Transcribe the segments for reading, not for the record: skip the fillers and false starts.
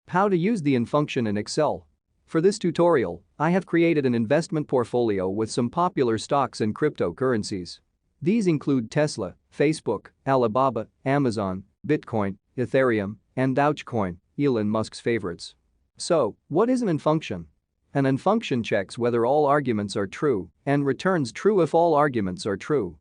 How to use the IN function in Excel. For this tutorial, I have created an investment portfolio with some popular stocks and cryptocurrencies. These include Tesla, Facebook, Alibaba, Amazon, Bitcoin, Ethereum, and Dogecoin, Elon Musk's favorites. So, what is an IN function? An IN function checks whether all arguments are true and returns true if all arguments are true.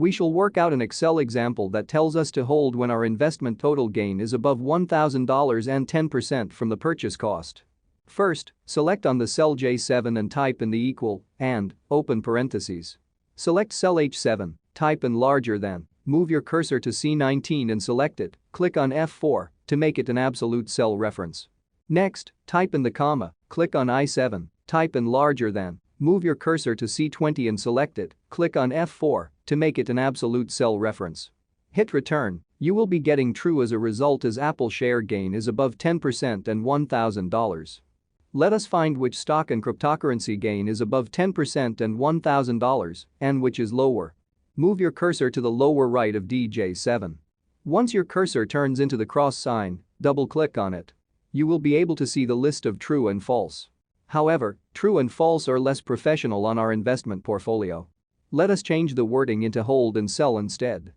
We shall work out an Excel example that tells us to hold when our investment total gain is above $1,000 and 10% from the purchase cost. First, select on the cell J7 and type in the equal and open parentheses. Select cell H7, type in larger than, move your cursor to C19 and select it, click on F4 to make it an absolute cell reference. Next, type in the comma, click on I7, type in larger than, move your cursor to C20 and select it, click on F4 to make it an absolute cell reference. Hit return, you will be getting true as a result as Apple share gain is above 10% and $1,000. Let us find which stock and cryptocurrency gain is above 10% and $1,000 and which is lower. Move your cursor to the lower right of DJ7. Once your cursor turns into the cross sign, double-click on it. You will be able to see the list of true and false. However, true and false are less professional on our investment portfolio. Let us change the wording into hold and sell instead.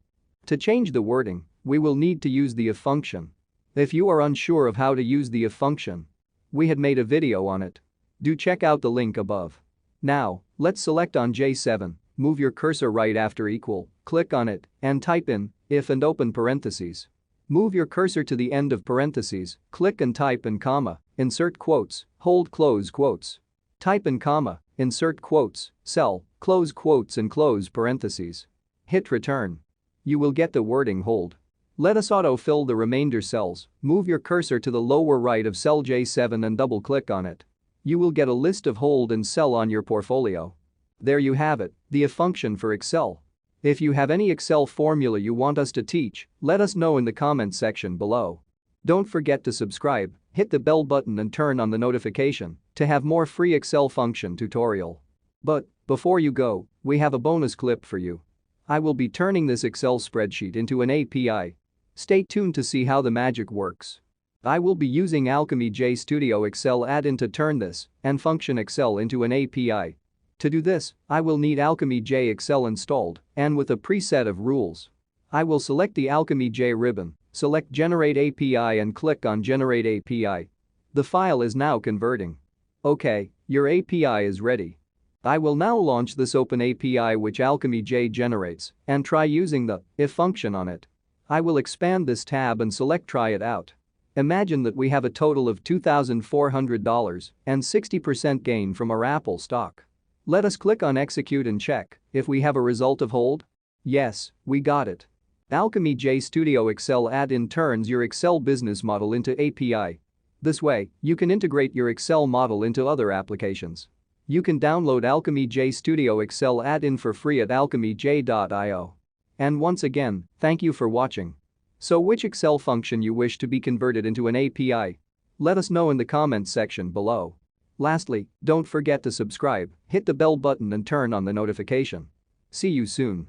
To change the wording, we will need to use the IF function. If you are unsure of how to use the IF function, we had made a video on it. Do check out the link above. Now, let's select on J7, move your cursor right after equal, click on it, and type in if and open parentheses. Move your cursor to the end of parentheses, click and type in comma, insert quotes, hold close quotes. Type in comma, insert quotes, sell, close quotes and close parentheses. Hit return. You will get the wording hold. Let us autofill the remainder cells, move your cursor to the lower right of cell J7 and double-click on it. You will get a list of hold and sell on your portfolio. There you have it, the IF function for Excel. If you have any Excel formula you want us to teach, let us know in the comments section below. Don't forget to subscribe, hit the bell button and turn on the notification to have more free Excel function tutorial. But, before you go, we have a bonus clip for you. I will be turning this Excel spreadsheet into an API. Stay tuned to see how the magic works. I will be using AlchemyJ Studio Excel add-in to turn this and function Excel into an API. To do this, I will need AlchemyJ Excel installed and with a preset of rules. I will select the AlchemyJ ribbon, select Generate API and click on Generate API. The file is now converting. Okay, your API is ready. I will now launch this open API which AlchemyJ generates and try using the IF function on it. I will expand this tab and select Try it out. Imagine that we have a total of $2,400 and 60% gain from our Apple stock. Let us click on Execute and check if we have a result of hold. Yes, we got it. AlchemyJ Studio Excel add-in turns your Excel business model into API. This way, you can integrate your Excel model into other applications. You can download AlchemyJ Studio Excel add-in for free at alchemyj.io. And once again, thank you for watching. So which Excel function you wish to be converted into an API? Let us know in the comments section below. Lastly, don't forget to subscribe, hit the bell button and turn on the notification. See you soon.